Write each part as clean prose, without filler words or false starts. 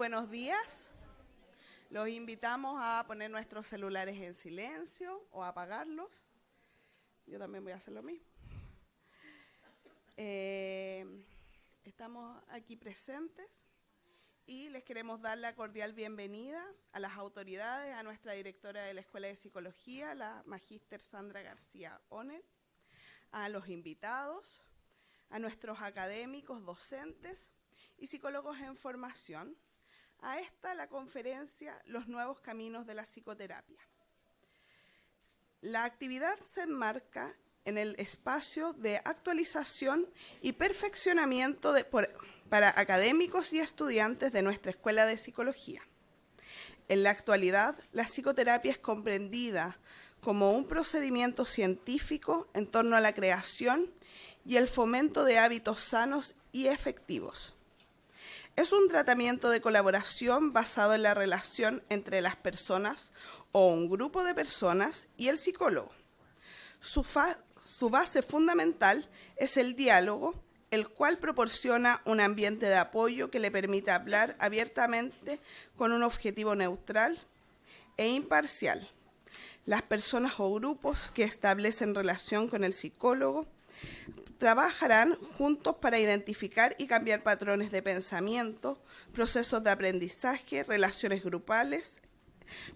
Buenos días. Los invitamos a poner nuestros celulares en silencio o a apagarlos. Yo también voy a hacer lo mismo. Estamos aquí presentes y les queremos dar la cordial bienvenida a las autoridades, a nuestra directora de la Escuela de Psicología, la magíster Sandra García Onel, a los invitados, a nuestros académicos, docentes y psicólogos en formación, a la conferencia Los Nuevos Caminos de la Psicoterapia. La actividad se enmarca en el espacio de actualización y perfeccionamiento para académicos y estudiantes de nuestra Escuela de Psicología. En la actualidad, la psicoterapia es comprendida como un procedimiento científico en torno a la creación y el fomento de hábitos sanos y efectivos. Es un tratamiento de colaboración basado en la relación entre las personas o un grupo de personas y el psicólogo. Su base fundamental es el diálogo, el cual proporciona un ambiente de apoyo que le permite hablar abiertamente con un objetivo neutral e imparcial. Las personas o grupos que establecen relación con el psicólogo trabajarán juntos para identificar y cambiar patrones de pensamiento, procesos de aprendizaje, relaciones grupales,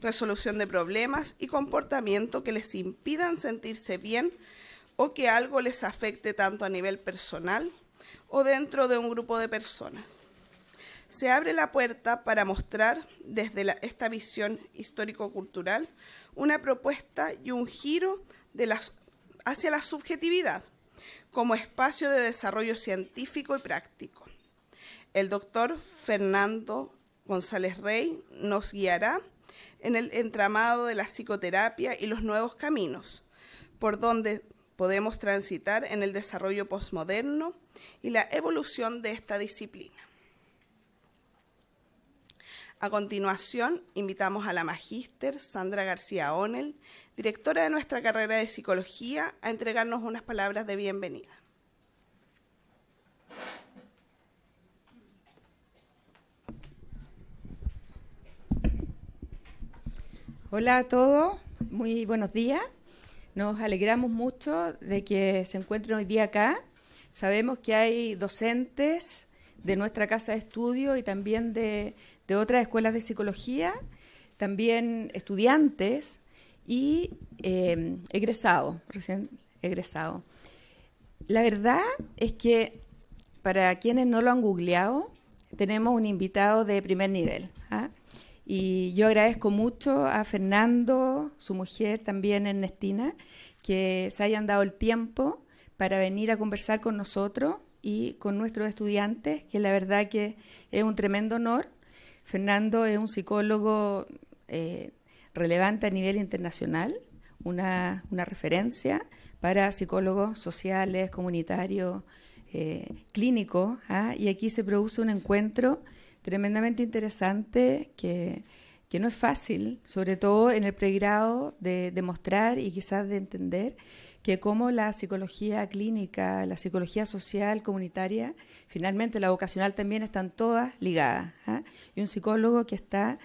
resolución de problemas y comportamiento que les impidan sentirse bien o que algo les afecte tanto a nivel personal o dentro de un grupo de personas. Se abre la puerta para mostrar desde esta visión histórico-cultural una propuesta y un giro hacia la subjetividad como espacio de desarrollo científico y práctico. El doctor Fernando González Rey nos guiará en el entramado de la psicoterapia y los nuevos caminos, por donde podemos transitar en el desarrollo posmoderno y la evolución de esta disciplina. A continuación, invitamos a la magíster Sandra García Onel, directora de nuestra carrera de Psicología, a entregarnos unas palabras de bienvenida. Hola a todos, muy buenos días. Nos alegramos mucho de que se encuentren hoy día acá. Sabemos que hay docentes de nuestra casa de estudio y también de otras escuelas de psicología, también estudiantes y recién egresados. La verdad es que para quienes no lo han googleado, tenemos un invitado de primer nivel, ¿ah? Y yo agradezco mucho a Fernando, su mujer, también Ernestina, que se hayan dado el tiempo para venir a conversar con nosotros y con nuestros estudiantes, que la verdad que es un tremendo honor. Fernando es un psicólogo relevante a nivel internacional, una referencia para psicólogos sociales, comunitarios, clínicos, ¿ah? Y aquí se produce un encuentro tremendamente interesante que no es fácil, sobre todo en el pregrado, de demostrar y quizás de entender que como la psicología clínica, la psicología social, comunitaria, finalmente la vocacional también están todas ligadas, ¿ah? Y un psicólogo que está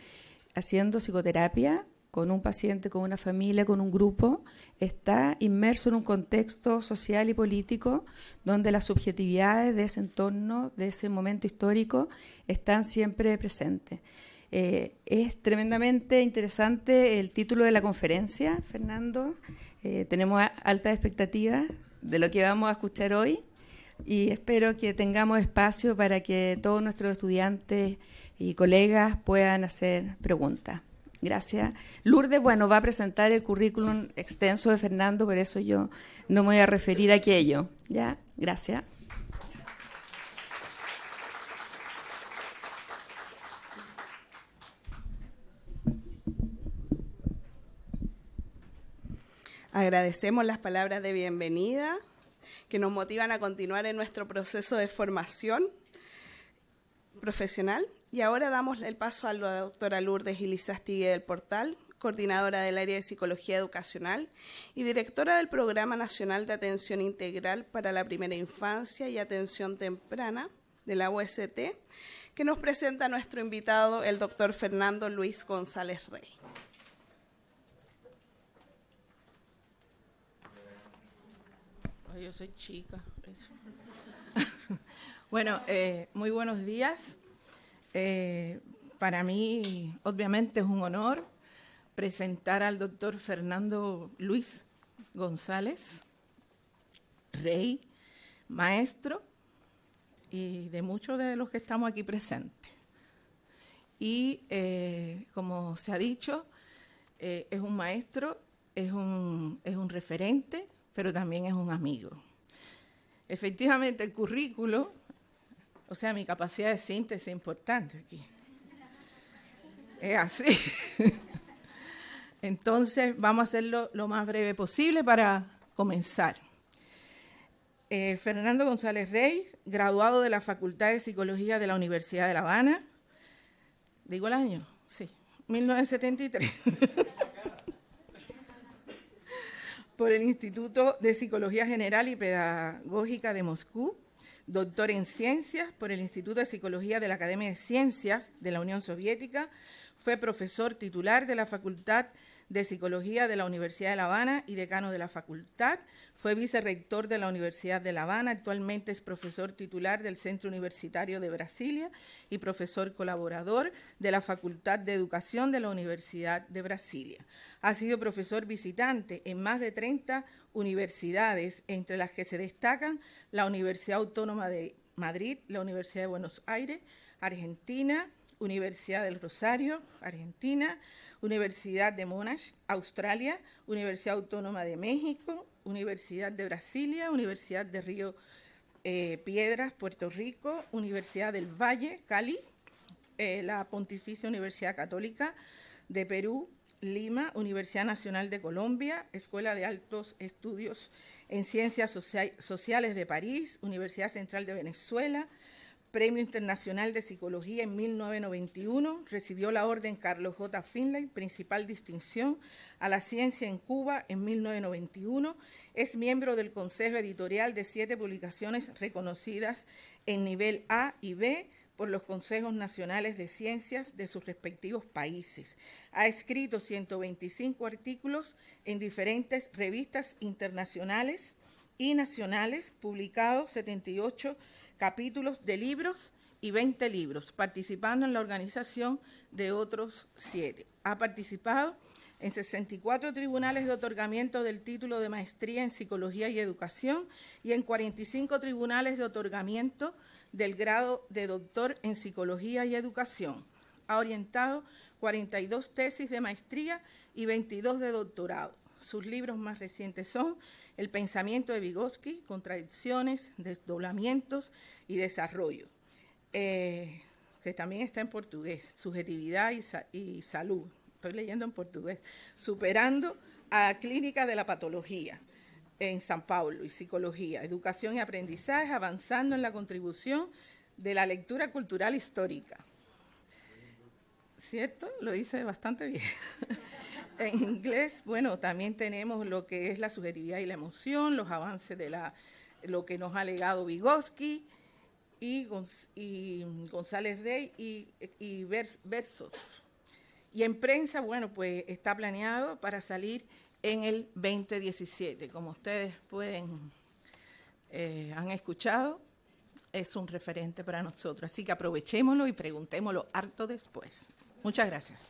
haciendo psicoterapia con un paciente, con una familia, con un grupo, está inmerso en un contexto social y político donde las subjetividades de ese entorno, de ese momento histórico, están siempre presentes. Es tremendamente interesante el título de la conferencia, Fernando. Tenemos altas expectativas de lo que vamos a escuchar hoy y espero que tengamos espacio para que todos nuestros estudiantes y colegas puedan hacer preguntas. Gracias. Lourdes, va a presentar el currículum extenso de Fernando, por eso yo no me voy a referir a aquello. ¿Ya? Gracias. Agradecemos las palabras de bienvenida que nos motivan a continuar en nuestro proceso de formación profesional. Y ahora damos el paso a la doctora Lourdes Ilizastigue del Portal, coordinadora del área de Psicología Educacional y directora del Programa Nacional de Atención Integral para la Primera Infancia y Atención Temprana de la UST, que nos presenta a nuestro invitado, el doctor Fernando Luis González Rey. Yo soy chica. Eso. Bueno, muy buenos días. Para mí, obviamente, es un honor presentar al doctor Fernando Luis González Rey, maestro, y de muchos de los que estamos aquí presentes. Y, como se ha dicho, es un maestro, es un referente, pero también es un amigo. Efectivamente, el currículo, o sea, mi capacidad de síntesis es importante aquí. Es así. Entonces, vamos a hacerlo lo más breve posible para comenzar. Fernando González Rey, graduado de la Facultad de Psicología de la Universidad de La Habana. ¿Digo el año? Sí, 1973. Por el Instituto de Psicología General y Pedagógica de Moscú, doctor en Ciencias por el Instituto de Psicología de la Academia de Ciencias de la Unión Soviética, fue profesor titular de la Facultad de Psicología de la Universidad de La Habana y decano de la facultad, fue vicerrector de la Universidad de La Habana, actualmente es profesor titular del Centro Universitario de Brasilia y profesor colaborador de la Facultad de Educación de la Universidad de Brasilia. Ha sido profesor visitante en más de 30 universidades, entre las que se destacan la Universidad Autónoma de Madrid, la Universidad de Buenos Aires, Argentina, Universidad del Rosario, Argentina, Universidad de Monash, Australia, Universidad Autónoma de México, Universidad de Brasilia, Universidad de Río Piedras, Puerto Rico, Universidad del Valle, Cali, la Pontificia Universidad Católica de Perú, Lima, Universidad Nacional de Colombia, Escuela de Altos Estudios en Ciencias Sociales de París, Universidad Central de Venezuela, Premio Internacional de Psicología en 1991, recibió la Orden Carlos J. Finlay, principal distinción a la ciencia en Cuba en 1991, es miembro del Consejo Editorial de 7 publicaciones reconocidas en nivel A y B por los Consejos Nacionales de Ciencias de sus respectivos países. Ha escrito 125 artículos en diferentes revistas internacionales y nacionales, publicado 78 capítulos de libros y 20 libros, participando en la organización de otros 7. Ha participado en 64 tribunales de otorgamiento del título de maestría en Psicología y Educación y en 45 tribunales de otorgamiento del grado de doctor en Psicología y Educación. Ha orientado 42 tesis de maestría y 22 de doctorado. Sus libros más recientes son El pensamiento de Vygotsky, Contradicciones, Desdoblamientos y Desarrollo, que también está en portugués, Subjetividad y Salud, estoy leyendo en portugués, Superando a Clínica de la Patología en San Paulo y Psicología, Educación y Aprendizaje, avanzando en la contribución de la lectura cultural histórica. ¿Cierto? Lo hice bastante bien. En inglés, bueno, también tenemos lo que es la subjetividad y la emoción, los avances de lo que nos ha legado Vygotsky y González Rey y Versos. Y en prensa, bueno, pues está planeado para salir en el 2017. Como ustedes han escuchado, es un referente para nosotros. Así que aprovechémoslo y preguntémoslo harto después. Muchas gracias.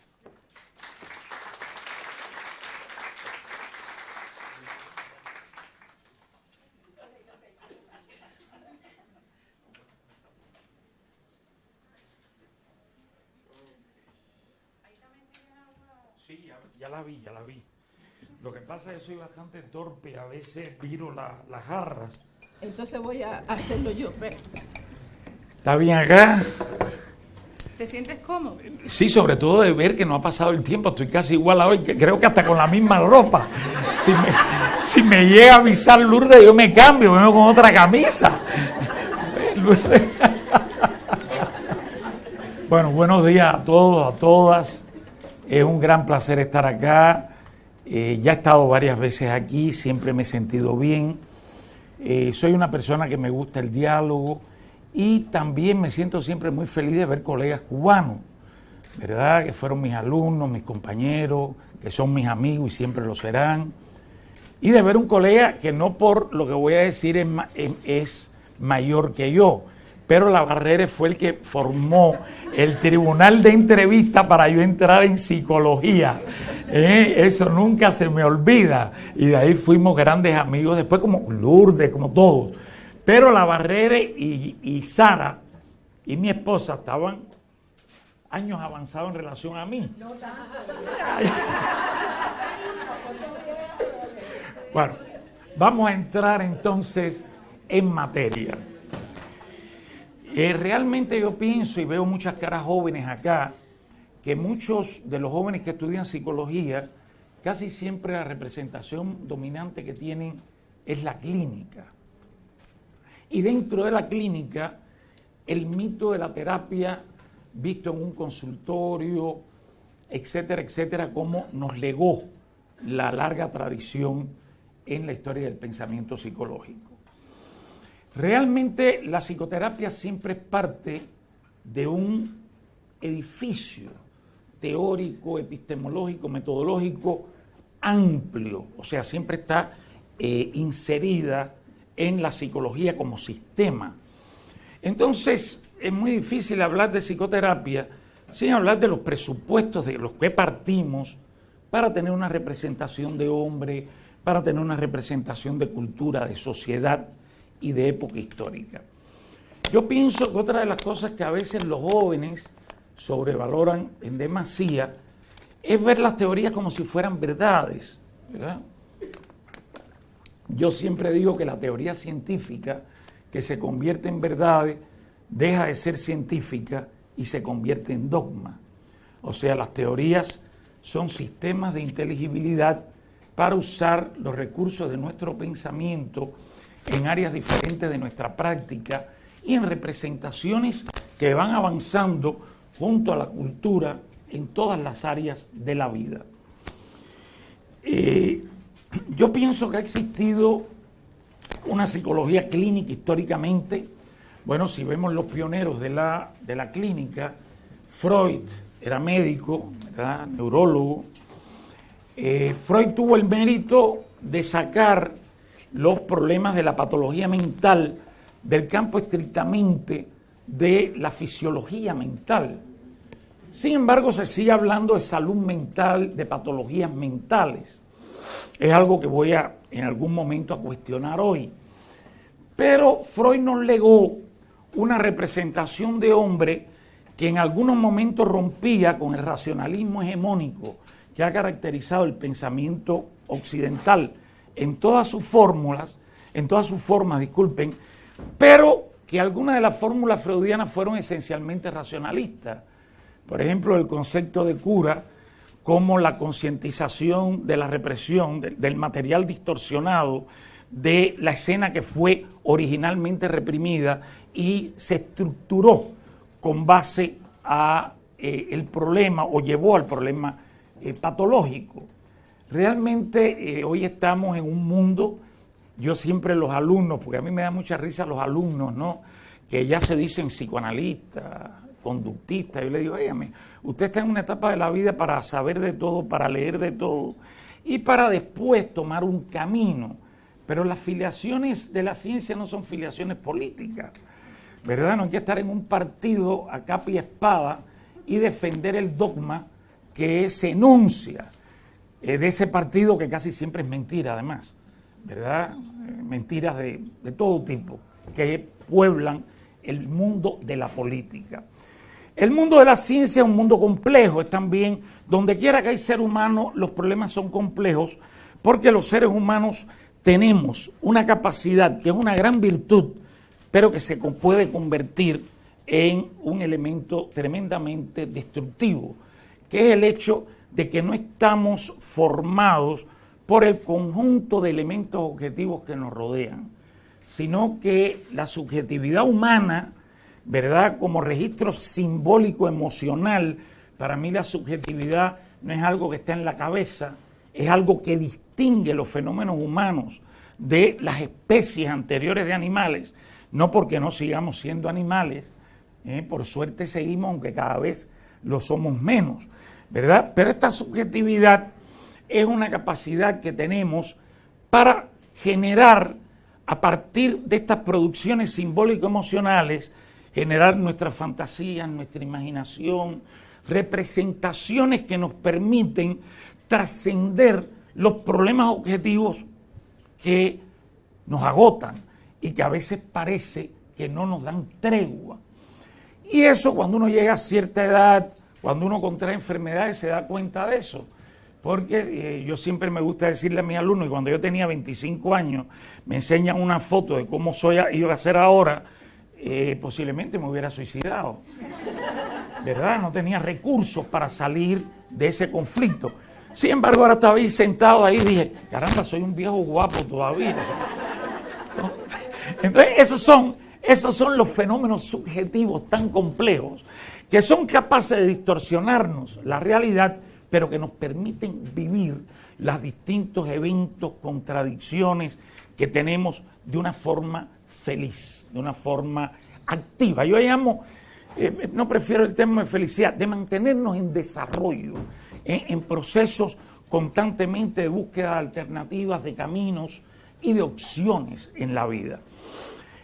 Sí, ya la vi. Lo que pasa es que soy bastante torpe, a veces viro las jarras. Entonces voy a hacerlo yo. Espera. ¿Está bien acá? ¿Te sientes cómodo? Sí, sobre todo de ver que no ha pasado el tiempo, estoy casi igual a hoy, creo que hasta con la misma ropa. Si me llega a avisar Lourdes, yo me cambio, me vengo con otra camisa. Bueno, buenos días a todos, a todas. Es un gran placer estar acá. Ya he estado varias veces aquí, siempre me he sentido bien. Soy una persona que me gusta el diálogo y también me siento siempre muy feliz de ver colegas cubanos, ¿verdad? Que fueron mis alumnos, mis compañeros, que son mis amigos y siempre lo serán. Y de ver un colega que no por lo que voy a decir es mayor que yo, pero La Barrera fue el que formó el tribunal de entrevista para yo entrar en psicología. Eso nunca se me olvida. Y de ahí fuimos grandes amigos, después como Lourdes, como todos. Pero La Barrera y Sara y mi esposa estaban años avanzados en relación a mí. Bueno, vamos a entrar entonces en materia. Realmente yo pienso y veo muchas caras jóvenes acá, que muchos de los jóvenes que estudian psicología, casi siempre la representación dominante que tienen es la clínica. Y dentro de la clínica, el mito de la terapia visto en un consultorio, etcétera, etcétera, como nos legó la larga tradición en la historia del pensamiento psicológico. Realmente la psicoterapia siempre es parte de un edificio teórico, epistemológico, metodológico amplio, o sea, siempre está inserida en la psicología como sistema. Entonces, es muy difícil hablar de psicoterapia sin hablar de los presupuestos de los que partimos para tener una representación de hombre, para tener una representación de cultura, de sociedad y de época histórica. Yo pienso que otra de las cosas que a veces los jóvenes sobrevaloran en demasía es ver las teorías como si fueran verdades, ¿verdad? Yo siempre digo que la teoría científica que se convierte en verdades deja de ser científica y se convierte en dogma. O sea, las teorías son sistemas de inteligibilidad para usar los recursos de nuestro pensamiento en áreas diferentes de nuestra práctica y en representaciones que van avanzando junto a la cultura en todas las áreas de la vida. Yo pienso que ha existido una psicología clínica históricamente. Bueno, si vemos los pioneros de la clínica, Freud era médico, ¿verdad? Neurólogo. Freud tuvo el mérito de sacar los problemas de la patología mental del campo estrictamente de la fisiología mental. Sin embargo, se sigue hablando de salud mental, de patologías mentales. Es algo que voy en algún momento a cuestionar hoy. Pero Freud nos legó una representación de hombre que en algunos momentos rompía con el racionalismo hegemónico que ha caracterizado el pensamiento occidental en todas sus formas, pero que algunas de las fórmulas freudianas fueron esencialmente racionalistas. Por ejemplo, el concepto de cura como la concientización de la represión, del material distorsionado, de la escena que fue originalmente reprimida y se estructuró con base a el problema o llevó al problema patológico. Realmente hoy estamos en un mundo, yo siempre los alumnos, porque a mí me da mucha risa los alumnos, ¿no?, que ya se dicen psicoanalistas, conductistas, yo les digo, óigame, usted está en una etapa de la vida para saber de todo, para leer de todo y para después tomar un camino. Pero las filiaciones de la ciencia no son filiaciones políticas, ¿verdad? No hay que estar en un partido a capa y espada y defender el dogma que se enuncia de ese partido, que casi siempre es mentira además, ¿verdad? Mentiras de todo tipo que pueblan el mundo de la política. El mundo de la ciencia es un mundo complejo, es también, donde quiera que hay ser humano, los problemas son complejos, porque los seres humanos tenemos una capacidad que es una gran virtud, pero que se puede convertir en un elemento tremendamente destructivo, que es el hecho de que no estamos formados por el conjunto de elementos objetivos que nos rodean, sino que la subjetividad humana, ¿verdad?, como registro simbólico emocional, para mí la subjetividad no es algo que está en la cabeza, es algo que distingue los fenómenos humanos de las especies anteriores de animales, no porque no sigamos siendo animales, por suerte seguimos, aunque cada vez lo somos menos, ¿verdad? Pero esta subjetividad es una capacidad que tenemos para generar, a partir de estas producciones simbólico-emocionales, generar nuestras fantasías, nuestra imaginación, representaciones que nos permiten trascender los problemas objetivos que nos agotan y que a veces parece que no nos dan tregua. Y eso, cuando uno llega a cierta edad, cuando uno contrae enfermedades, se da cuenta de eso. Porque yo siempre me gusta decirle a mis alumnos, y cuando yo tenía 25 años, me enseñan una foto de cómo iba a ser ahora, posiblemente me hubiera suicidado. ¿Verdad? No tenía recursos para salir de ese conflicto. Sin embargo, ahora estaba ahí sentado ahí y dije, caramba, soy un viejo guapo todavía. Entonces, esos son los fenómenos subjetivos tan complejos que son capaces de distorsionarnos la realidad, pero que nos permiten vivir los distintos eventos, contradicciones que tenemos de una forma feliz, de una forma activa. Yo llamo, no prefiero el término de felicidad, de mantenernos en desarrollo, en procesos constantemente de búsqueda de alternativas, de caminos y de opciones en la vida.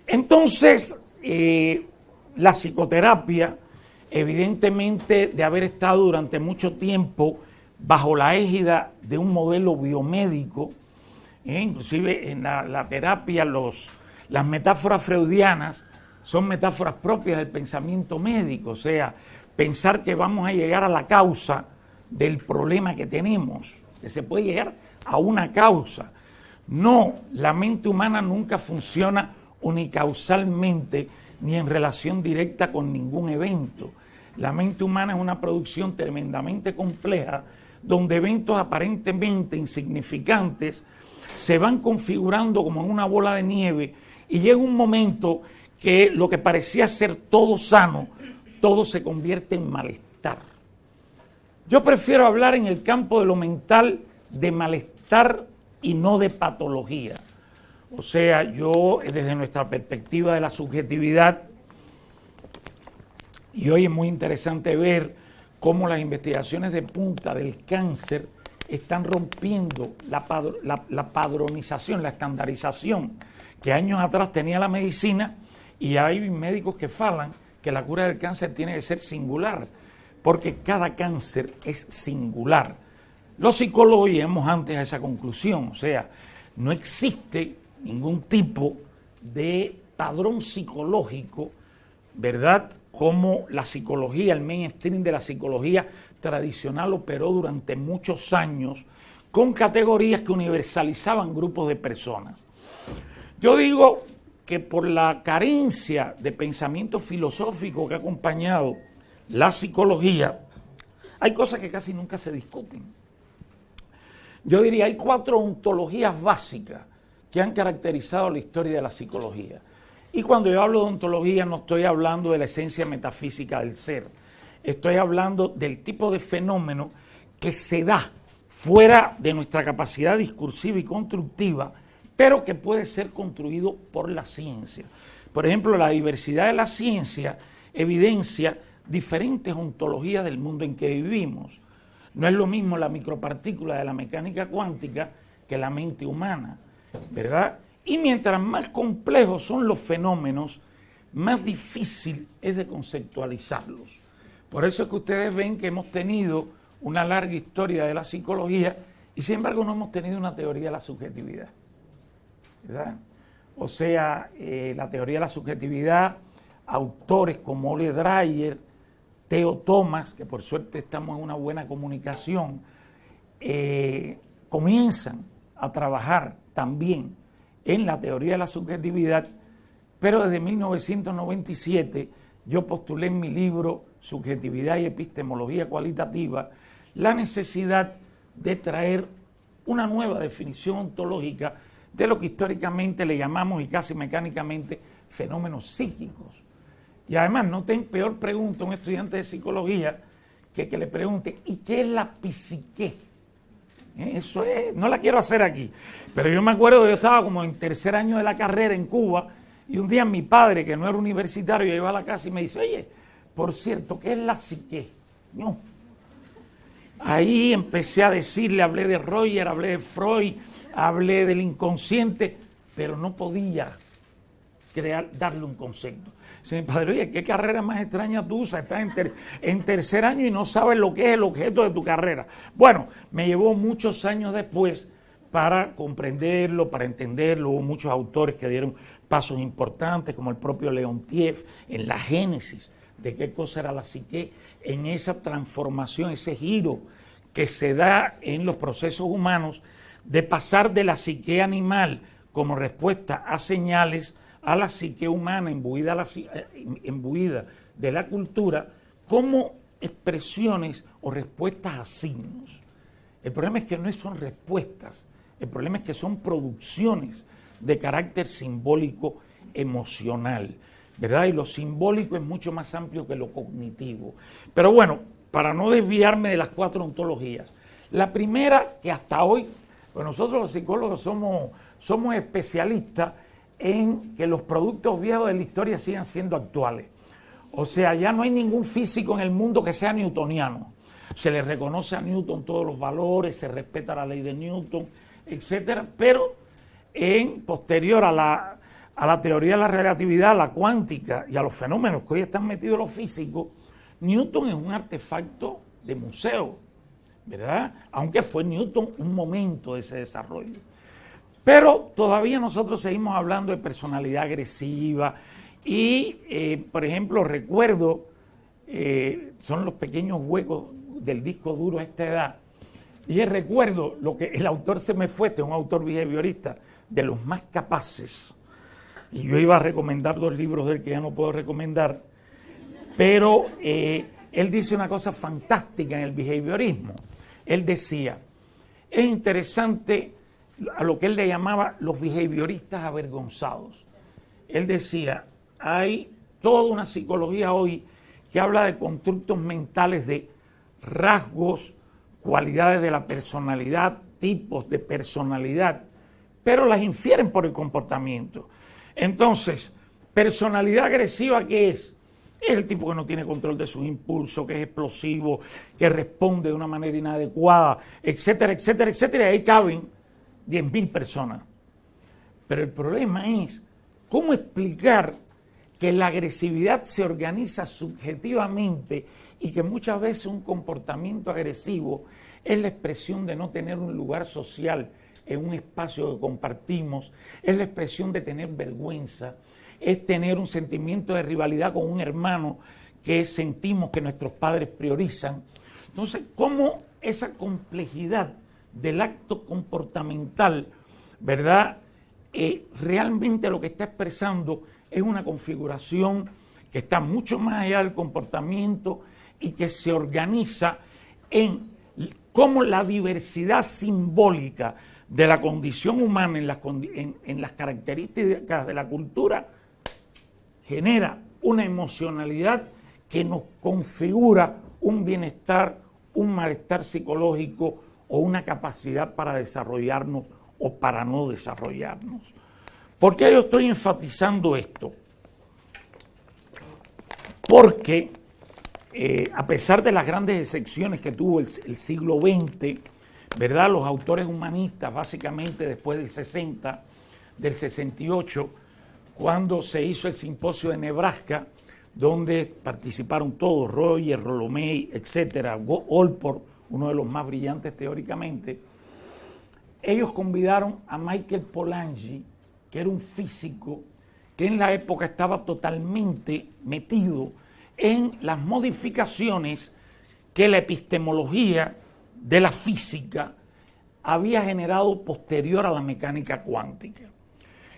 Entonces, la psicoterapia, evidentemente de haber estado durante mucho tiempo bajo la égida de un modelo biomédico, inclusive en la terapia las metáforas freudianas son metáforas propias del pensamiento médico, o sea, pensar que vamos a llegar a la causa del problema que tenemos, que se puede llegar a una causa. No, la mente humana nunca funciona unicausalmente ni en relación directa con ningún evento. La mente humana es una producción tremendamente compleja, donde eventos aparentemente insignificantes se van configurando como en una bola de nieve y llega un momento que lo que parecía ser todo sano, todo se convierte en malestar. Yo prefiero hablar en el campo de lo mental de malestar y no de patología. O sea, yo desde nuestra perspectiva de la subjetividad, y hoy es muy interesante ver cómo las investigaciones de punta del cáncer están rompiendo la padronización, la estandarización que años atrás tenía la medicina, y hay médicos que falan que la cura del cáncer tiene que ser singular, porque cada cáncer es singular. Los psicólogos llegamos antes a esa conclusión, o sea, no existe ningún tipo de padrón psicológico, ¿verdad?, como la psicología, el mainstream de la psicología tradicional operó durante muchos años con categorías que universalizaban grupos de personas. Yo digo que por la carencia de pensamiento filosófico que ha acompañado la psicología, hay cosas que casi nunca se discuten. Yo diría, hay 4 ontologías básicas que han caracterizado la historia de la psicología. Y cuando yo hablo de ontología no estoy hablando de la esencia metafísica del ser, estoy hablando del tipo de fenómeno que se da fuera de nuestra capacidad discursiva y constructiva, pero que puede ser construido por la ciencia. Por ejemplo, la diversidad de la ciencia evidencia diferentes ontologías del mundo en que vivimos. No es lo mismo la micropartícula de la mecánica cuántica que la mente humana, ¿verdad? Y mientras más complejos son los fenómenos, más difícil es de conceptualizarlos. Por eso es que ustedes ven que hemos tenido una larga historia de la psicología y sin embargo no hemos tenido una teoría de la subjetividad, ¿verdad? O sea, la teoría de la subjetividad, autores como Ole Dreyer, Theo Thomas, que por suerte estamos en una buena comunicación, comienzan a trabajar también en la teoría de la subjetividad, pero desde 1997 yo postulé en mi libro Subjetividad y Epistemología Cualitativa la necesidad de traer una nueva definición ontológica de lo que históricamente le llamamos y casi mecánicamente fenómenos psíquicos. Y además, noten, peor pregunta a un estudiante de psicología que le pregunte, ¿y qué es la psique? Eso es, no la quiero hacer aquí, pero yo me acuerdo que yo estaba como en tercer año de la carrera en Cuba Y un día mi padre, que no era universitario, iba a la casa y me dice, oye, por cierto, ¿qué es la psique? No. Ahí empecé a decirle, hablé de Roger, hablé de Freud, hablé del inconsciente, pero no podía darle un concepto. Dice mi padre, oye, ¿qué carrera más extraña tú usas? Estás en tercer año y no sabes lo que es el objeto de tu carrera. Bueno, me llevó muchos años después para comprenderlo, para entenderlo. Hubo muchos autores que dieron pasos importantes, como el propio Leontiev, en la génesis de qué cosa era la psique, en esa transformación, ese giro que se da en los procesos humanos de pasar de la psique animal como respuesta a señales a la psique humana imbuida de la cultura como expresiones o respuestas a signos. El problema es que no son respuestas, el problema es que son producciones de carácter simbólico emocional, ¿verdad? Y lo simbólico es mucho más amplio que lo cognitivo. Pero bueno, para no desviarme de las 4 ontologías, la primera que hasta hoy, pues nosotros los psicólogos somos especialistas en que los productos viejos de la historia sigan siendo actuales. O sea, ya no hay ningún físico en el mundo que sea newtoniano. Se le reconoce a Newton todos los valores, se respeta la ley de Newton, etcétera, pero posterior a la teoría de la relatividad, a la cuántica y a los fenómenos que hoy están metidos los físicos, Newton es un artefacto de museo, ¿verdad? Aunque fue Newton un momento de ese desarrollo. Pero todavía nosotros seguimos hablando de personalidad agresiva y, por ejemplo, recuerdo, son los pequeños huecos del disco duro a esta edad, y recuerdo lo que el autor se me fue, este es un autor behaviorista, de los más capaces, y yo iba a recomendar 2 libros de él que ya no puedo recomendar, pero él dice una cosa fantástica en el behaviorismo. Él decía, es interesante a lo que él le llamaba los behavioristas avergonzados. Él decía, hay toda una psicología hoy que habla de constructos mentales de rasgos, cualidades de la personalidad, tipos de personalidad, pero las infieren por el comportamiento. Entonces, personalidad agresiva, ¿qué es? Es el tipo que no tiene control de sus impulsos, que es explosivo, que responde de una manera inadecuada, etcétera, etcétera, etcétera, y ahí caben 10.000 personas. Pero el problema es cómo explicar que la agresividad se organiza subjetivamente y que muchas veces un comportamiento agresivo es la expresión de no tener un lugar social en un espacio que compartimos, es la expresión de tener vergüenza, es tener un sentimiento de rivalidad con un hermano que sentimos que nuestros padres priorizan. Entonces, ¿cómo esa complejidad del acto comportamental, ¿verdad? Realmente lo que está expresando es una configuración que está mucho más allá del comportamiento y que se organiza en cómo la diversidad simbólica de la condición humana en las características de la cultura genera una emocionalidad que nos configura un bienestar, un malestar psicológico o una capacidad para desarrollarnos o para no desarrollarnos. ¿Por qué yo estoy enfatizando esto? Porque a pesar de las grandes excepciones que tuvo el siglo XX, ¿verdad? Los autores humanistas, básicamente después del 60, del 68, cuando se hizo el simposio de Nebraska, donde participaron todos, Roger, Rolomei, etcétera, Allport, uno de los más brillantes teóricamente, ellos convidaron a Michael Polanyi, que era un físico que en la época estaba totalmente metido en las modificaciones que la epistemología de la física había generado posterior a la mecánica cuántica.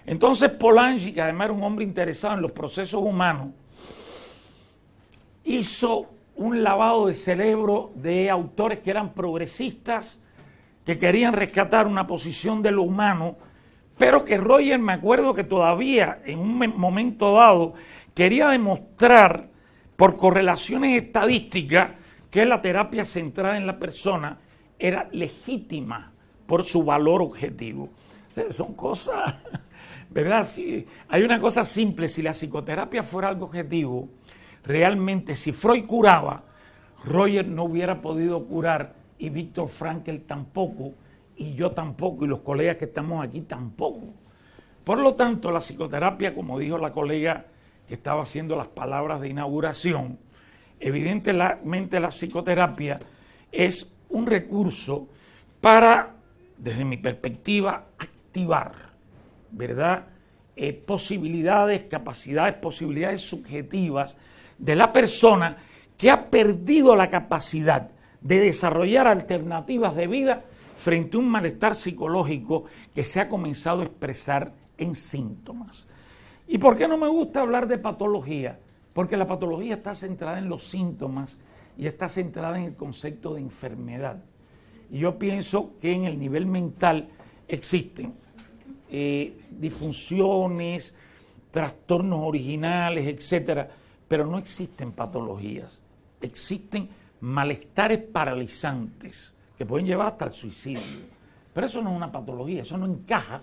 Entonces Polanyi, que además era un hombre interesado en los procesos humanos, hizo un lavado de cerebro de autores que eran progresistas, que querían rescatar una posición de lo humano, pero que Roger, me acuerdo que todavía en un momento dado quería demostrar por correlaciones estadísticas que la terapia centrada en la persona era legítima por su valor objetivo. Son cosas ¿verdad? Sí, hay una cosa simple, si la psicoterapia fuera algo objetivo, realmente si Freud curaba, Roger no hubiera podido curar y Viktor Frankl tampoco, y yo tampoco, y los colegas que estamos aquí tampoco. Por lo tanto, la psicoterapia, como dijo la colega que estaba haciendo las palabras de inauguración, evidentemente la psicoterapia es un recurso para, desde mi perspectiva, activar, ¿verdad? Posibilidades, capacidades, posibilidades subjetivas de la persona que ha perdido la capacidad de desarrollar alternativas de vida frente a un malestar psicológico que se ha comenzado a expresar en síntomas. ¿Y por qué no me gusta hablar de patología? Porque la patología está centrada en los síntomas y está centrada en el concepto de enfermedad. Y yo pienso que en el nivel mental existen disfunciones, trastornos originales, etcétera, pero no existen patologías. Existen malestares paralizantes que pueden llevar hasta el suicidio. Pero eso no es una patología, eso no encaja